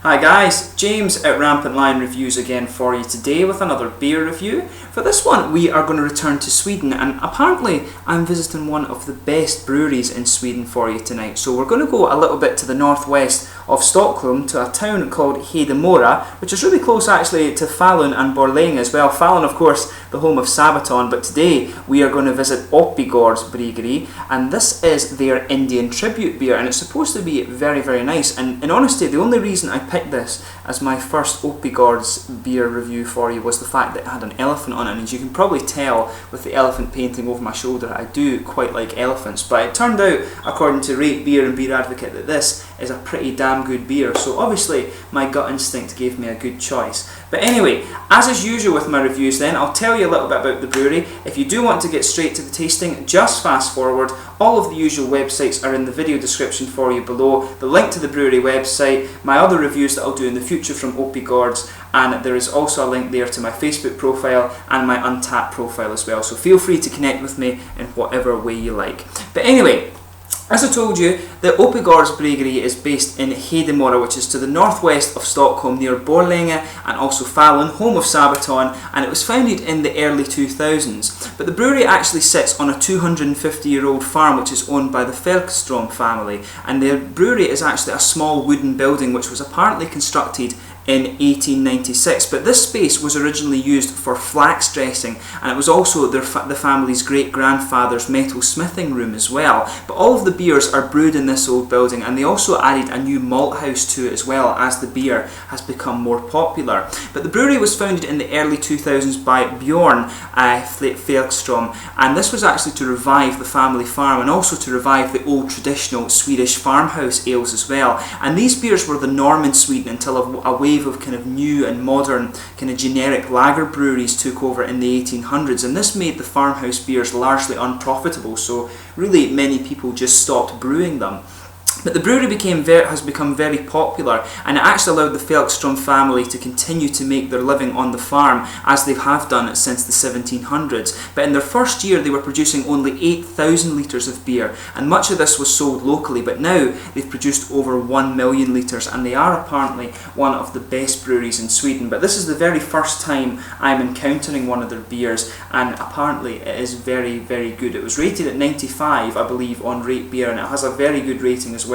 Hi guys, James at RampantLionReviews again for you today with another beer review. For this one we are going to return to Sweden, and apparently I'm visiting one of the best breweries in Sweden for you tonight. So we're going to go a little bit to the northwest of Stockholm to a town called Hedemora, which is really close actually to Falun and Borlänge as well. Falun, of course, the home of Sabaton, but today we are going to visit Oppigårds Bryggeri, and this is their Indian tribute beer, and it's supposed to be very, very nice. And in honesty, the only reason I picked this as my first Oppigårds beer review for you was the fact that it had an elephant on it, and as you can probably tell with the elephant painting over my shoulder, I do quite like elephants. But it turned out, according to Rate Beer and Beer Advocate, that this is a pretty damn good beer, so obviously my gut instinct gave me a good choice. But anyway, as is usual with my reviews then, I'll tell you a little bit about the brewery. If you do want to get straight to the tasting, just fast forward. All of the usual websites are in the video description for you below. The link to the brewery website, my other reviews that I'll do in the future from Oppigårds, and there is also a link there to my Facebook profile and my Untappd profile as well. So feel free to connect with me in whatever way you like. But anyway, as I told you, the Oppigårds Bryggeri is based in Hedemora, which is to the northwest of Stockholm near Borlänge and also Falun, home of Sabaton, and it was founded in the early 2000s. But the brewery actually sits on a 250-year-old farm which is owned by the Felkstrom family, and the brewery is actually a small wooden building which was apparently constructed in 1896, but this space was originally used for flax dressing, and it was also the family's great-grandfather's metal smithing room as well. But all of the beers are brewed in this old building, and they also added a new malt house to it as well as the beer has become more popular. But the brewery was founded in the early 2000s by Bjorn Felkstrom, and this was actually to revive the family farm and also to revive the old traditional Swedish farmhouse ales as well. And these beers were the norm in Sweden until a wave of kind of new and modern kind of generic lager breweries took over in the 1800s, and this made the farmhouse beers largely unprofitable, so really many people just stopped brewing them. But the brewery has become very popular, and it actually allowed the Felkstrom family to continue to make their living on the farm as they have done since the 1700s. But in their first year they were producing only 8,000 litres of beer, and much of this was sold locally, but now they've produced over 1 million litres, and they are apparently one of the best breweries in Sweden. But this is the very first time I'm encountering one of their beers, and apparently it is very, very good. It was rated at 95, I believe, on Rate Beer, and it has a very good rating as well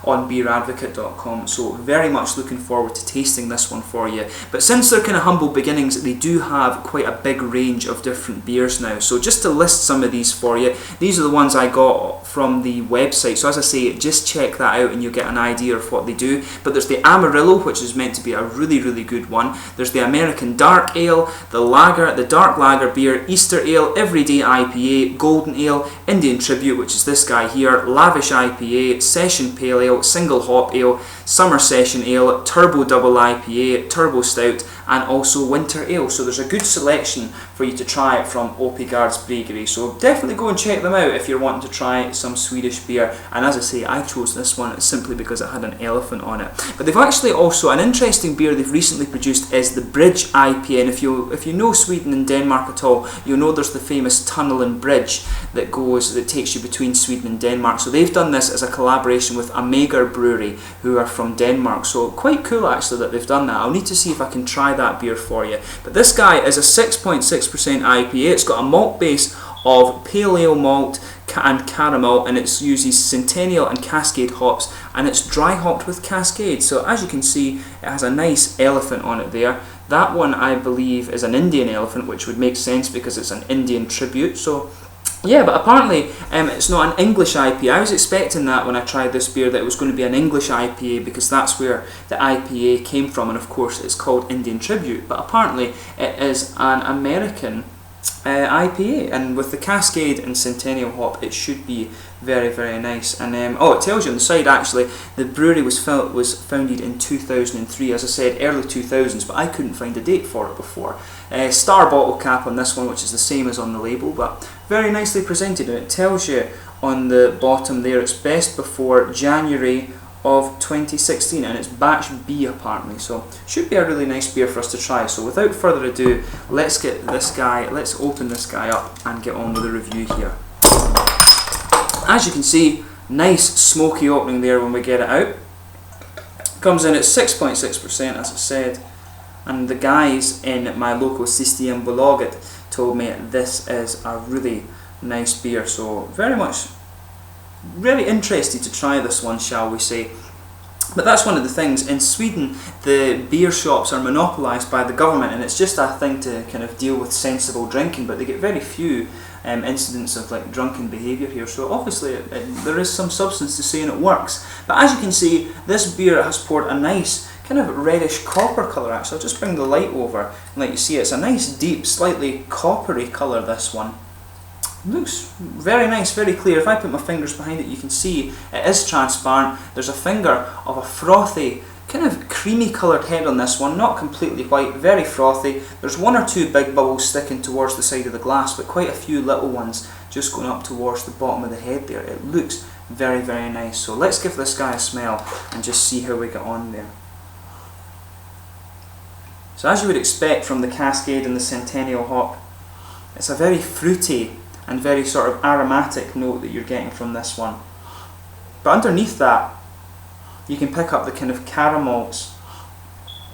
on beeradvocate.com, so very much looking forward to tasting this one for you. But since they're kind of humble beginnings, they do have quite a big range of different beers now. So just to list some of these for you, these are the ones I got from the website, so as I say, just check that out and you'll get an idea of what they do. But there's the Amarillo, which is meant to be a really, really good one. There's the American Dark Ale, the Lager, the Dark Lager Beer, Easter Ale, Everyday IPA, Golden Ale, Indian Tribute, which is this guy here, Lavish IPA, Session Pale Ale, Single Hop Ale, Summer Session Ale, Turbo Double IPA, Turbo Stout, and also Winter Ale. So there's a good selection for you to try from Oppigårds Bryggeri, so definitely go and check them out if you're wanting to try some Swedish beer. And as I say, I chose this one simply because it had an elephant on it. But they've actually also, an interesting beer they've recently produced is the Bridge IPA, and if you know Sweden and Denmark at all, you'll know there's the famous tunnel and bridge that takes you between Sweden and Denmark. So they've done this as a collaboration with Oppigårds Brewery, who are from Denmark, so quite cool actually that they've done that. I'll need to see if I can try that beer for you. But this guy is a 6.6% IPA. It's got a malt base of pale ale malt and caramel, and it uses Centennial and Cascade hops, and it's dry hopped with Cascade. So as you can see, it has a nice elephant on it there. That one I believe is an Indian elephant, which would make sense because it's an Indian tribute. So yeah, but apparently it's not an English IPA. I was expecting that when I tried this beer, that it was going to be an English IPA because that's where the IPA came from, and of course it's called Indian Tribute. But apparently it is an American IPA, and with the Cascade and Centennial hop, it should be very, very nice. And oh, it tells you on the side actually the brewery was founded in 2003, as I said, early 2000s, but I couldn't find a date for it before. Star bottle cap on this one, which is the same as on the label, but very nicely presented, and it tells you on the bottom there it's best before January of 2016, and it's batch B apparently, so should be a really nice beer for us to try. So without further ado, let's open this guy up and get on with the review here. As you can see, nice smoky opening there when we get it out. Comes in at 6.6%, as I said, and the guys in my local Systembolaget told me this is a really nice beer, so really interested to try this one, shall we say. But that's one of the things. In Sweden, the beer shops are monopolised by the government, and it's just a thing to kind of deal with sensible drinking, but they get very few incidents of like drunken behaviour here, so obviously there is some substance to saying it works. But as you can see, this beer has poured a nice kind of reddish copper colour. Actually, I'll just bring the light over and let you see it's a nice deep, slightly coppery colour, this one. Looks very nice, very clear. If I put my fingers behind it, you can see it is transparent. There's a finger of a frothy, kind of creamy coloured head on this one, not completely white, very frothy. There's one or two big bubbles sticking towards the side of the glass, but quite a few little ones just going up towards the bottom of the head there. It looks very, very nice. So let's give this guy a smell and just see how we get on there. So as you would expect from the Cascade and the Centennial hop, it's a very fruity and very sort of aromatic note that you're getting from this one. But underneath that, you can pick up the kind of caramels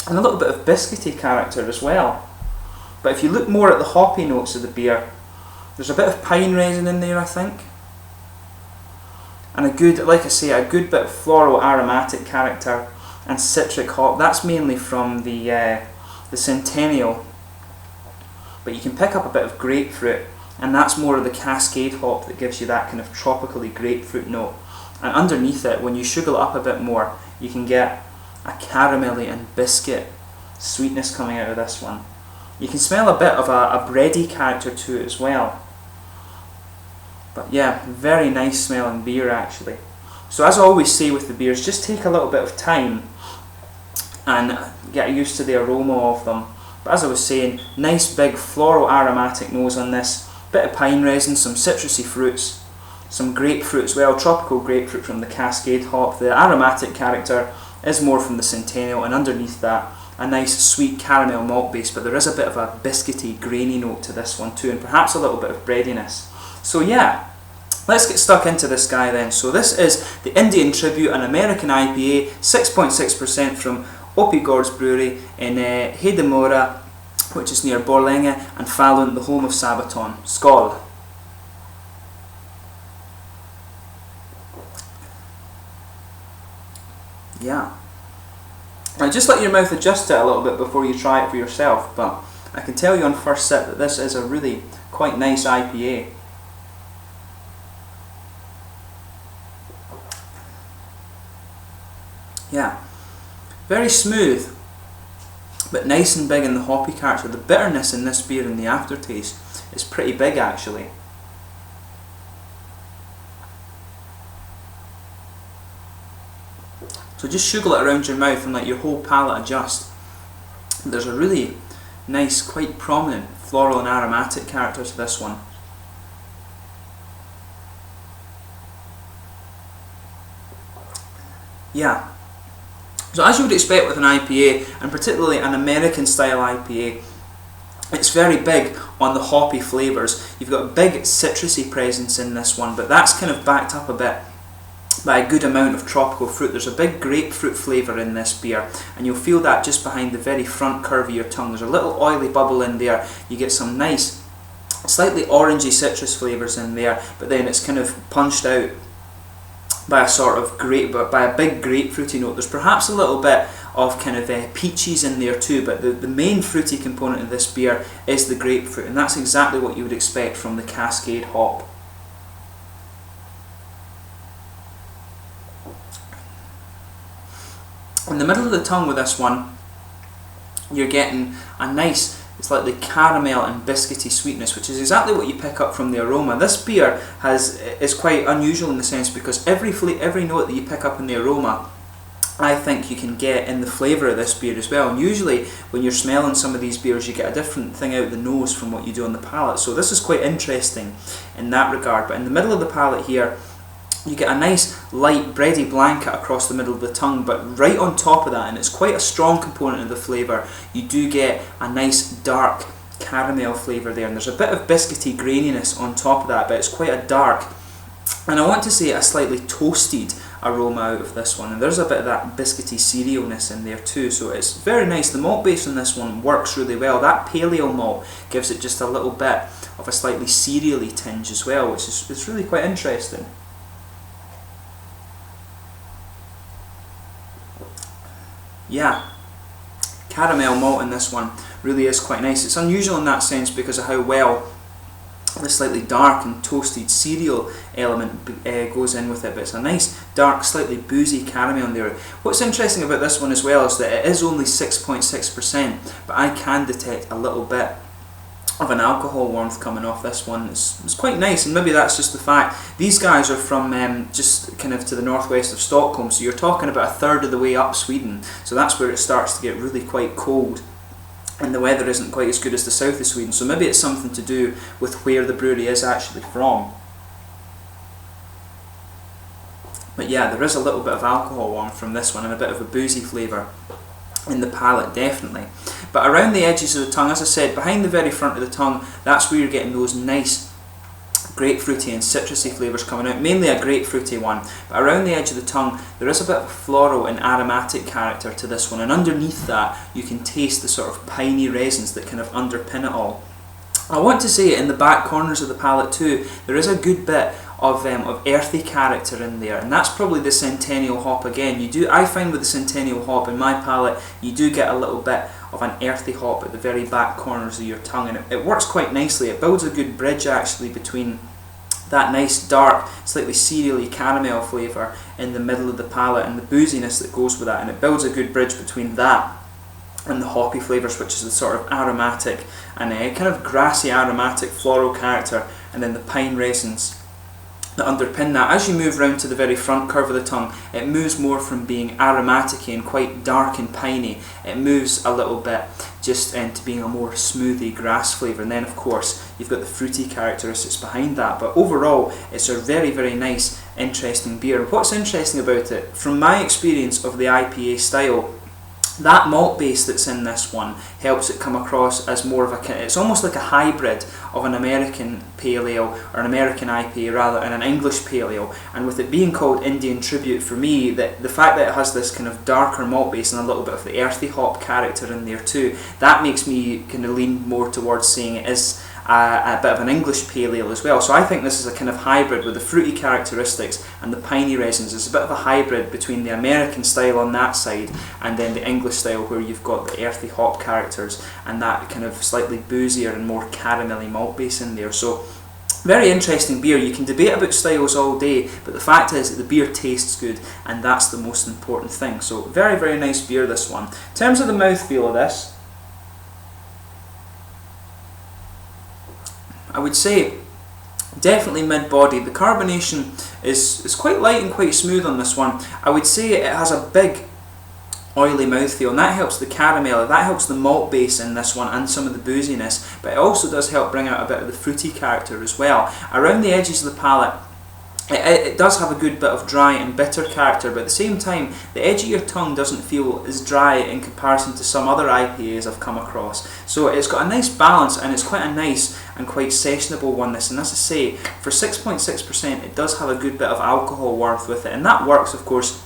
and a little bit of biscuity character as well. But if you look more at the hoppy notes of the beer, there's a bit of pine resin in there, I think. And a good, like I say, a good bit of floral aromatic character and citric hop. That's mainly from the Centennial. But you can pick up a bit of grapefruit, and that's more of the Cascade hop that gives you that kind of tropically grapefruit note. And underneath it, when you sugar it up a bit more, you can get a caramelly and biscuit sweetness coming out of this one. You can smell a bit of a bready character to it as well. But yeah, very nice smelling beer actually. So as I always say with the beers, just take a little bit of time and get used to the aroma of them. But as I was saying, nice big floral aromatic nose on this. Bit of pine resin, some citrusy fruits, some grapefruit as well, tropical grapefruit from the Cascade hop. The aromatic character is more from the Centennial, and underneath that, a nice sweet caramel malt base, but there is a bit of a biscuity, grainy note to this one too, and perhaps a little bit of breadiness. So yeah, let's get stuck into this guy then. So this is the Indian Tribute, an American IPA, 6.6% from Oppigårds Bryggeri in Hedemora, which is near Borlänge, and Falun, the home of Sabaton. Skål! Yeah. Now just let your mouth adjust to it a little bit before you try it for yourself, but I can tell you on first sip that this is a really quite nice IPA. Yeah. Very smooth, but nice and big in the hoppy character. The bitterness in this beer in the aftertaste is pretty big actually. So just sugar it around your mouth and let your whole palate adjust. There's a really nice, quite prominent floral and aromatic character to this one. Yeah. So as you would expect with an IPA, and particularly an American style IPA, it's very big on the hoppy flavours. You've got a big citrusy presence in this one, but that's kind of backed up a bit by a good amount of tropical fruit. There's a big grapefruit flavour in this beer, and you'll feel that just behind the very front curve of your tongue. There's a little oily bubble in there. You get some nice, slightly orangey citrus flavours in there, but then it's kind of punched out by a sort of by a big grapefruity note. There's perhaps a little bit of kind of peaches in there too, but the main fruity component of this beer is the grapefruit, and that's exactly what you would expect from the Cascade hop. In the middle of the tongue with this one, you're getting a nice, slightly caramel and biscuity sweetness, which is exactly what you pick up from the aroma. This beer is quite unusual in the sense because every note that you pick up in the aroma, I think you can get in the flavour of this beer as well. And usually when you're smelling some of these beers, you get a different thing out the nose from what you do on the palate. So this is quite interesting in that regard. But in the middle of the palate here, you get a nice light bready blanket across the middle of the tongue, but right on top of that, and it's quite a strong component of the flavour, you do get a nice dark caramel flavour there, and there's a bit of biscuity graininess on top of that, but it's quite a dark, and I want to say a slightly toasted aroma out of this one, and there's a bit of that biscuity cerealness in there too, so it's very nice. The malt base on this one works really well. That pale ale malt gives it just a little bit of a slightly cereally tinge as well, which is it's really quite interesting. Yeah, caramel malt in this one really is quite nice. It's unusual in that sense because of how well the slightly dark and toasted cereal element goes in with it, but it's a nice dark, slightly boozy caramel in there. What's interesting about this one as well is that it is only 6.6%, but I can detect a little bit of an alcohol warmth coming off this one. It's quite nice, and maybe that's just the fact these guys are from just kind of to the northwest of Stockholm, so you're talking about a third of the way up Sweden, so that's where it starts to get really quite cold and the weather isn't quite as good as the south of Sweden, so maybe it's something to do with where the brewery is actually from. But yeah, there is a little bit of alcohol warmth from this one and a bit of a boozy flavour in the palate, definitely. But around the edges of the tongue, as I said, behind the very front of the tongue, that's where you're getting those nice grapefruity and citrusy flavours coming out, mainly a grapefruity one. But around the edge of the tongue, there is a bit of a floral and aromatic character to this one, and underneath that, you can taste the sort of piney resins that kind of underpin it all. I want to say in the back corners of the palate too, there is a good bit of earthy character in there, and that's probably the Centennial hop again. I find with the Centennial hop in my palate, you do get a little bit of an earthy hop at the very back corners of your tongue, and it works quite nicely. It builds a good bridge actually between that nice dark, slightly cereally caramel flavour in the middle of the palate and the booziness that goes with that, and it builds a good bridge between that and the hoppy flavours, which is the sort of aromatic and kind of grassy aromatic floral character, and then the pine resins that underpin that. As you move round to the very front curve of the tongue, it moves more from being aromatic and quite dark and piney. It moves a little bit just into being a more smoothie grass flavour, and then of course you've got the fruity characteristics behind that. But overall, it's a very, very nice, interesting beer. And what's interesting about it, from my experience of the IPA style, that malt base that's in this one helps it come across as more of a, it's almost like a hybrid of an American pale ale, or an American IPA rather, and an English pale ale. And with it being called Indian Tribute, for me, the fact that it has this kind of darker malt base and a little bit of the earthy hop character in there too, that makes me kind of lean more towards saying it is a bit of an English pale ale as well. So I think this is a kind of hybrid with the fruity characteristics and the piney resins. It's a bit of a hybrid between the American style on that side and then the English style, where you've got the earthy hop characters and that kind of slightly boozier and more caramelly malt base in there. So very interesting beer. You can debate about styles all day, but the fact is that the beer tastes good, and that's the most important thing. So very, very nice beer, this one. In terms of the mouthfeel of this, I would say definitely mid-body. The carbonation is quite light and quite smooth on this one. I would say it has a big oily mouthfeel, and that helps the caramel, that helps the malt base in this one and some of the booziness, but it also does help bring out a bit of the fruity character as well. Around the edges of the palate, it does have a good bit of dry and bitter character, but at the same time, the edge of your tongue doesn't feel as dry in comparison to some other IPAs I've come across. So it's got a nice balance, and it's quite a nice and quite sessionable one, this. And as I say, for 6.6%, it does have a good bit of alcohol warmth with it, and that works, of course.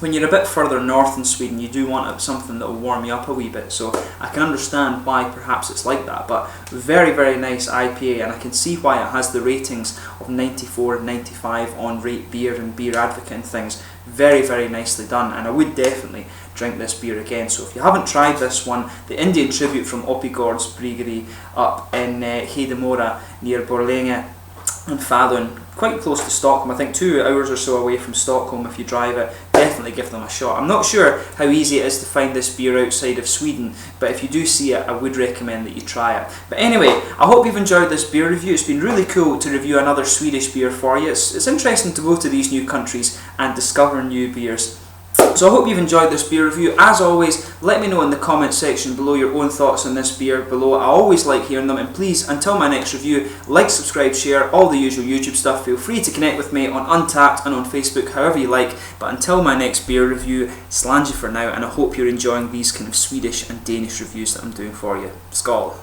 When you're a bit further north in Sweden, you do want something that will warm you up a wee bit, so I can understand why perhaps it's like that. But very, very nice IPA, and I can see why it has the ratings of 94 and 95 on Rate Beer and Beer Advocate and things. Very, very nicely done, and I would definitely drink this beer again. So if you haven't tried this one, the Indian Tribute from Oppigårds Bryggeri up in Hedemora near Borlänge and Falun, quite close to Stockholm, I think 2 hours or so away from Stockholm if you drive it, definitely give them a shot. I'm not sure how easy it is to find this beer outside of Sweden, but if you do see it, I would recommend that you try it. But anyway, I hope you've enjoyed this beer review. It's been really cool to review another Swedish beer for you. It's interesting to go to these new countries and discover new beers. So I hope you've enjoyed this beer review. As always, let me know in the comment section below your own thoughts on this beer below. I always like hearing them, and please, until my next review, like, subscribe, share, all the usual YouTube stuff. Feel free to connect with me on Untappd and on Facebook, however you like. But until my next beer review, slàinte for now, and I hope you're enjoying these kind of Swedish and Danish reviews that I'm doing for you. Skål!